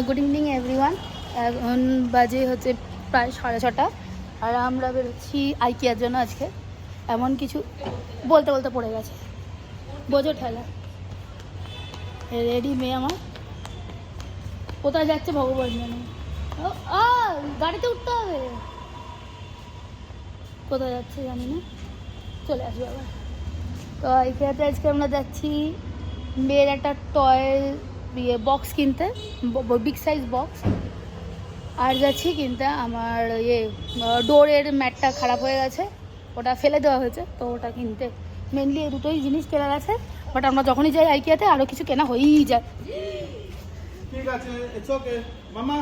Good evening everyone. এখন বাজে হচ্ছে প্রায় 6:30 আর আমরা বেরোচ্ছি আইকিয়ার জন্য। আজকে এমন কিছু বলতে বলতে পড়ে গেছে, বোঝো ঠেলা। রেডি মেয়ে আমার, কোথায় যাচ্ছে ভগবান জানে। গাড়িতে উঠতে হবে, কোথায় যাচ্ছে জানি না, চলে আসবে আবার। তো আইকিয়াতে আজকে আমরা যাচ্ছি মেয়ের একটা টয় বক্স কিনতে, বিগ সাইজ বক্স। আর যাচ্ছি কিনতে আমার ডোরের ম্যাটটা খারাপ হয়ে গেছে, ওটা ফেলে দেওয়া হয়েছে, তো ওটা কিনতে মেনলি এই দুটোই জিনিস কেনা গেছে। বাট আমরা যখনই যাই আইকিয়াতে আরও কিছু কেনা হয়েই যায়। ঠিক আছে, ইটস ওকে মামা।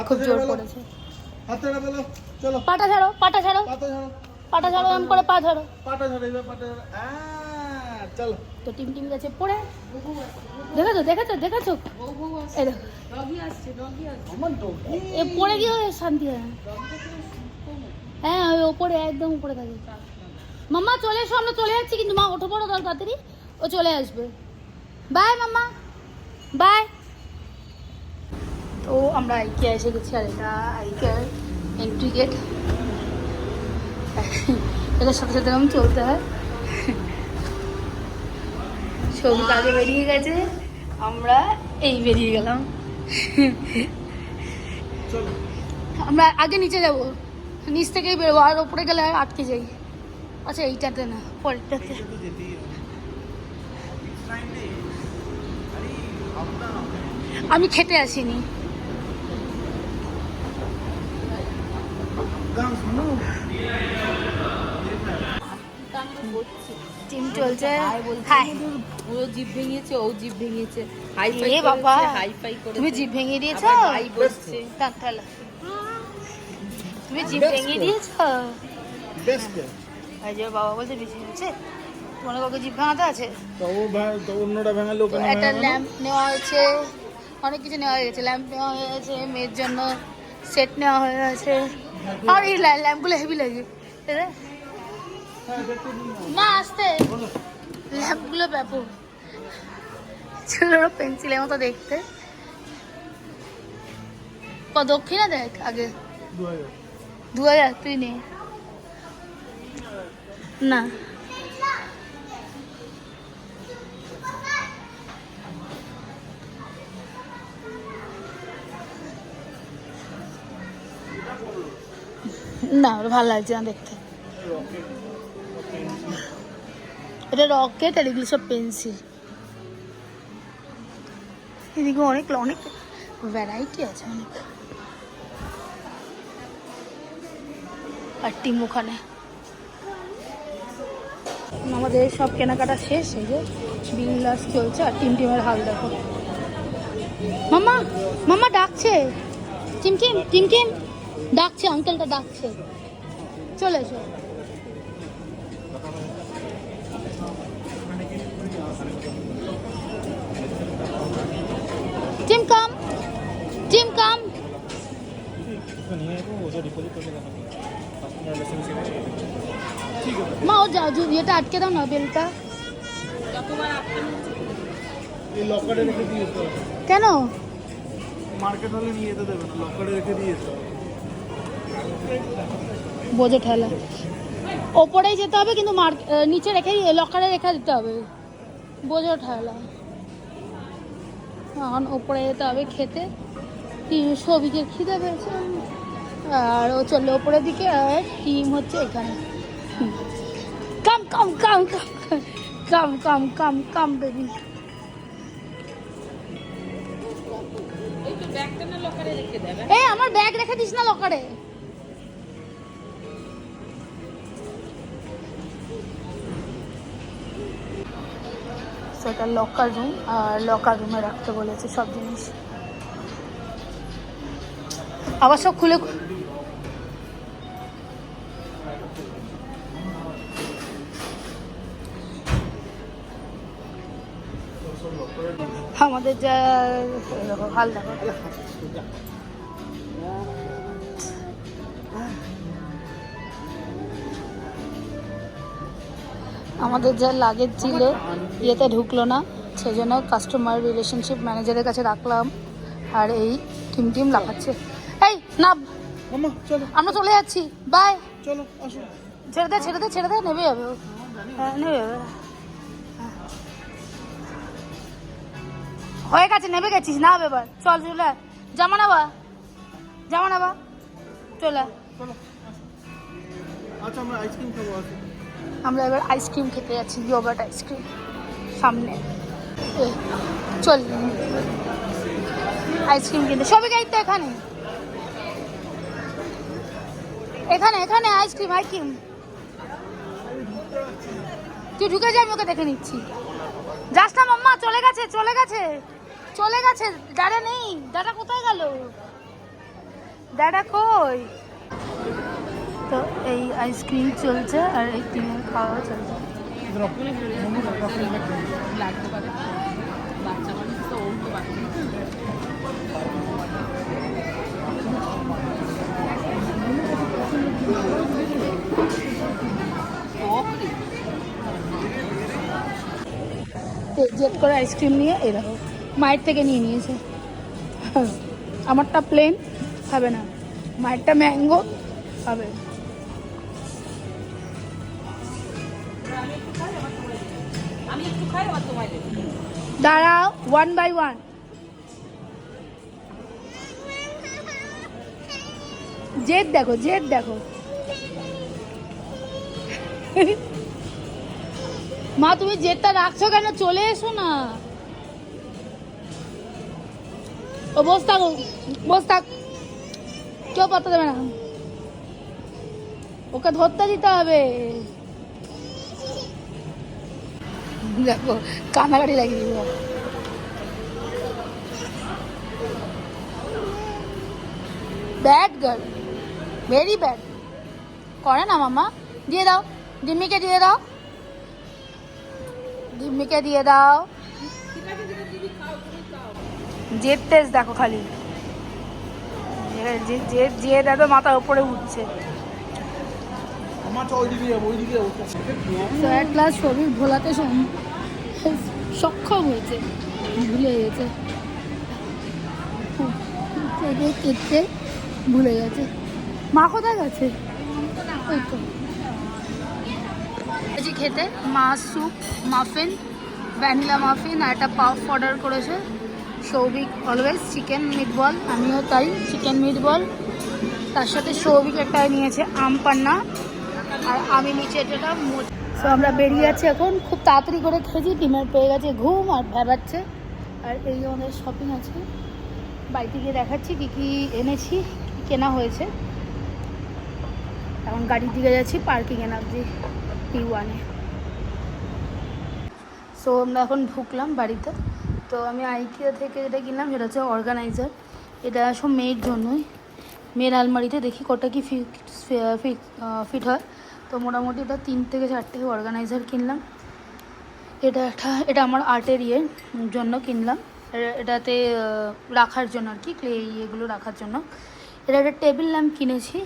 খুব জোর পড়েছে। হাত ছেড়ে ফেলো, চলো। পাটা ছাড়ো, পাটা ছাড়ো, পাটা ছাড়ো, পাটা ছাড়ো, এম করে পা ছাড়ো। পাটা ছাড়ো, এবার পাটা ছাড়ো। চলো। তো টিম টিম গেছে পড়ে। দেখেছো দেখেছো দেখেছো, এই দেখো আমার ডগি এ পড়ে গিয়ে শান্তি হয় না। হ্যাঁ ওই ওপরে, একদম উপরে থাকে। মাম্মা চলে এসো, আমরা চলে যাচ্ছি কিন্তু। মা ওঠো পড়ো তাড়াতাড়ি, ও চলে আসবে। Bye mamma, bye. তো আমরা আইকিয়া এসে গেছি, আর এটা আইকিয়ার এন্ট্রি গেট। এটার সাথে সাথে এরকম চলতে হয়। সবুজ আগে বেরিয়ে গেছে, আমরা এই বেরিয়ে গেলাম। চলো। আমরা আগে নিচে যাব, নিচ থেকেই বেরোবো, আর ওপরে গেলে আর আটকে যাই। আচ্ছা এইটাতে না, পরেরটাতে। আমি খেতে আসিনি। গান শোনো। টিম চলছে। হাই ও জিভ ভেঙেছে, ও জিভ ভেঙেছে, হাই ফাই এ বাবা, করেছে, হাই ফাই করেছে। তুমি জিভ ভেঙে দিয়েছো? আবার হাই বলছে। তাহলে তুমি জিভ ভেঙে দিয়েছো? বেস্ট। এই যে বাবা বলছে বেশি হয়েছে, তোমার কাউকে জিভ ভাঙাতে আছে। তো ও ভাই, তো অন্যটা ভাঙালো কেন? একটা ল্যাম্প নেওয়া হয়েছে, অনেক কিছু নেওয়া হয়ে গেছে। ল্যাম্প নেওয়া হয়ে গেছে, মেয়ের জন্য সেট নেওয়া হয়ে গেছে। আর এই ল্যাম্পগুলো হেভি লাগে না আসতে, ল্যাম্পগুলো ব্যাপক ছোট পেন্সিলের মতো দেখতে। দক্ষিণা দেখ আগে 2000, তুই নে না। না ওটা ভালো লাগছে না দেখতে। এটা রকেট আর এগুলো সব পেন্সিল। এদিকে অনেক অনেক ভ্যারাইটি আছে, অনেক। আর টিম ওখানে। আমাদের সব কেনাকাটা শেষ, এই যে বিন্দাস চলছে। আর টিমের হাল দেখো। মামা মামা ডাকছে, টিমটিম টিমটিম ডাকছে, আঙ্কেলটা ডাকছে, চলে এসো। টিম কাম, টিম কাম। মা ও যাও, এটা আটকে দাও না, বেলটা। এই লকারে রেখে দিয়েছো কেন? মার্কেট হলে নিয়ে যেতে দেবে না, লকারে রেখে দিয়েছো। বোঝো ঠেলা। ওপরেই যেতে হবে কিন্তু নিচে রেখে লকারে রেখে দিতে হবে, বোঝো ঠেলা। এখন ওপরে যেতে হবে খেতে। সবিকে খিদে পেয়েছে আর ও চললো ওপরের দিকে, আর টিম হচ্ছে এখানে। কাম কাম কাম কাম কাম কাম কাম বেবি। এই আমার ব্যাগ রেখে দিস না লকারে। সেটা লকার রুম, আর লকার রুমে রাখতে বলেছে সব জিনিস। আবার সব খুলে আমাদের যা হাল দেখো। আমাদের যা লাগেজ ছিল ইয়েতে ঢুকলো না, সেই জন্য কাস্টমার রিলেশনশিপ ম্যানেজারের কাছে রাখলাম। আর এই টিম লাফাচ্ছে। এই না, মামা চলো আমরা চলে যাচ্ছি, বাই। চলো আসো। ছেড়ে দে নেবে যাবে ও। হ্যাঁ নেবে যাবে। হয়ে গেছে, নেবে গেছিস না এবার, চল চলে আয়। জামা নেবা চলে আয়। চলো আচ্ছা আমরা আইসক্রিম খাবো আসো। আমরা এবার আইসক্রিম খেতে যাচ্ছি, ইয়োগার্ট আইসক্রিম সামনে। এই, চল আইসক্রিম কিনতে। সবই গাড়িতে এখানে আইসক্রিম। তুই ঢুকে যা, আমি ওকে দেখে নিচ্ছি। যাস না মাম্মা, চলে গেছে। দাদা নেই, দাদা কোথায় গেল? দাদা কই? তো এই আইসক্রিম চলছে আর এই টিমের খাওয়া চলছে। লাগতে পারে, বাচ্চা মানুষ তো উল্টো বাচ্চা। জেদ করে আইসক্রিম নিয়ে এই দেখো মায়ের থেকে নিয়ে নিয়েছে। আমারটা প্লেন খাবে না, মায়েরটা ম্যাঙ্গো খাবে। আমি একটু খাই, আবার তোমায় দেবো। দাঁড়াও, 1 by 1। জেদ দেখো। মা তুমি জেদটা রাখছো কেন? চলে এসো না। ও বস থাক, কেউ পাত্তা দেবে না, ওকে ধরতে দিতে হবে। দেখো কান্নাকাটি লাগিয়ে দিব। Bad girl, very bad. করে না মামা, দিয়ে দাও, ডিম্মিকে দিয়ে দাও। জেদ তেজ দেখো খালি, জেদ এত মাথার উপরে উঠছে। আমার তো ওইদিকে যাবো, তো এক ক্লাস ছবি ভোলাতে সক্ষম হয়েছে, ভুলে গেছে, কেটে ভুলে গেছে। মা কোথায় গেছে? ওই তো খেতে মাছ স্যুপ, মাফিন, ভ্যানিলা মাফিন আর একটা পাফ অর্ডার করেছে সৌভিক। অলওয়েজ চিকেন মিটবল, আমিও তাই চিকেন মিটবল। তার সাথে সৌভিক একটা নিয়েছে আম পান্না, আর আমি নিচে যেটা। সো আমরা বেরিয়ে যাচ্ছি এখন, খুব তাড়াতাড়ি করে খেয়েছি, টিমের পেয়ে গেছে ঘুম আর ভেবাচ্ছে। আর এই আমাদের শপিং আছে, বাড়িতে গিয়ে দেখাচ্ছি কী এনেছি, কী কেনা হয়েছে। এখন গাড়ির দিকে যাচ্ছি, পার্কিংয়ে নামছি P1-এ। সো আমরা এখন ঢুকলাম বাড়িতে। তো আমি আইকিয়া থেকে যেটা কিনলাম সেটা হচ্ছে অর্গানাইজার। এটা সব মেয়ের জন্যই, মেয়ের আলমারিতে দেখি কটা কি ফিট হয়। তো মোটামুটি এটা 3 থেকে 4টে অর্গানাইজার কিনলাম। এটা আমার আর্টের জন্য কিনলাম, এটাতে রাখার জন্য আর কি, ক্লে এগুলো রাখার জন্য। এটা একটা টেবিল ল্যাম্প কিনেছি,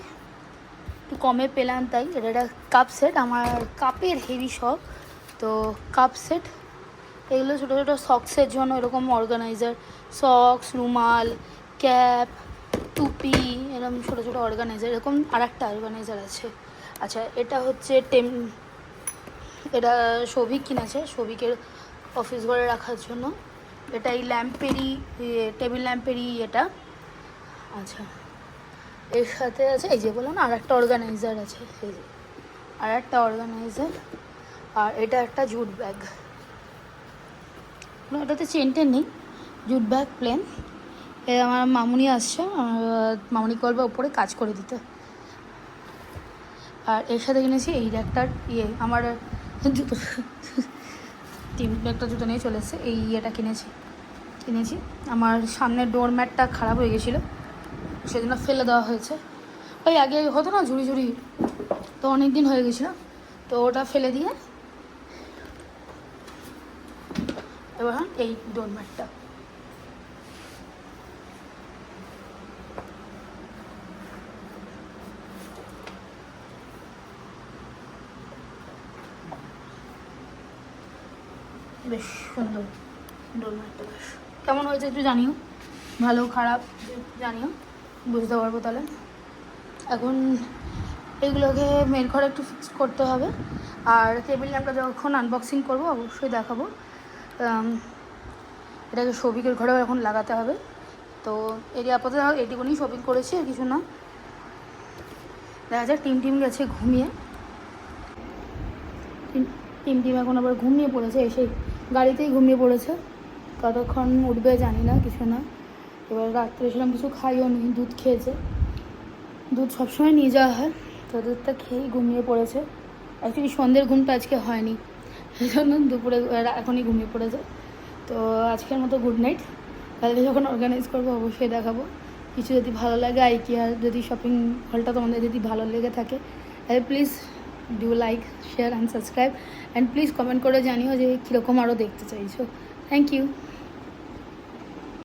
একটু কমে পেলাম তাই। এটা একটা কাপ সেট, আমার কাপের হেভি শখ। তো কাপ সেট, এগুলো ছোটো ছোটো সক্সের জন্য এরকম অর্গানাইজার, সক্স, রুমাল, ক্যাপ, টুপি, এরকম ছোটো ছোটো অর্গানাইজার। এরকম আর একটা অর্গানাইজার আছে। আচ্ছা, এটা হচ্ছে এটা সৌভিক কিনেছে, সৌভিকের অফিস ঘরে রাখার জন্য। এটা এই ল্যাম্পেরই, টেবিল ল্যাম্পেরই এটা। আচ্ছা, এর সাথে আছে এই যে বললাম না, আর একটা অর্গানাইজার আছে, এই যে আর একটা অর্গানাইজার। আর এটা একটা জুট ব্যাগ, এটাতে চেনটেন নেই, জুট ব্যাগ প্লেন। আমার মামুনি আসছে, আমার মামুনি করবে ওপরে কাজ করে দিতে। আর এর সাথে কিনেছি এই একটা আমার জুতো, একটা জুতো নিয়ে চলে এসেছে। এই কিনেছি। আমার সামনের ডোরম্যাটটা খারাপ হয়ে গেছিলো, সেজন্য ফেলে দেওয়া হয়েছে। ওই আগে হতো না ঝুড়ি, তো অনেক দিন হয়ে গেছিলো, তো ওটা ফেলে দিয়ে এবার এই ডোরম্যাটটা। বেশ সুন্দর ডোরম্যাটটা, বেশ কেমন হয়েছে একটু জানিও। ভালো খারাপ জানিও, বুঝতে পারবো তাহলে। এখন এগুলোকে মেন ঘরে একটু ফিক্স করতে হবে। আর টেবিল ল্যাম্পটা যখন আনবক্সিং করবো অবশ্যই দেখাবো। এটাকে শোভিকের ঘরেও এখন লাগাতে হবে। তো এর আপাতত এটুকুনি শপিং করেছি, আর কিছু না। দেখা যাক। টিম গেছে ঘুমিয়ে, টিম এখন আবার ঘুমিয়ে পড়েছে, এসে গাড়িতেই ঘুমিয়ে পড়েছে। কতক্ষণ উঠবে জানি না, কিছু না। এবার রাত্রে সেরকম কিছু খাইও নি, দুধ খেয়েছে। দুধ সবসময় নিয়ে যাওয়া হয়, তো দুধটা খেয়েই ঘুমিয়ে পড়েছে। অ্যাকচুয়ালি সন্ধ্যের ঘুমটা আজকে হয়নি, সেই জন্য দুপুরে এখনই ঘুমিয়ে পড়েছে। তো আজকের মতো গুড নাইট। কালকে যখন অর্গানাইজ করবো অবশ্যই দেখাবো। কিছু যদি ভালো লাগে আইকিয়ার যদি শপিং হলটা তোমাদের যদি ভালো লেগে থাকে তাহলে please do like, share and subscribe, and please comment করে জানিও যে কীরকম আরও দেখতে চাইছো। Thank you.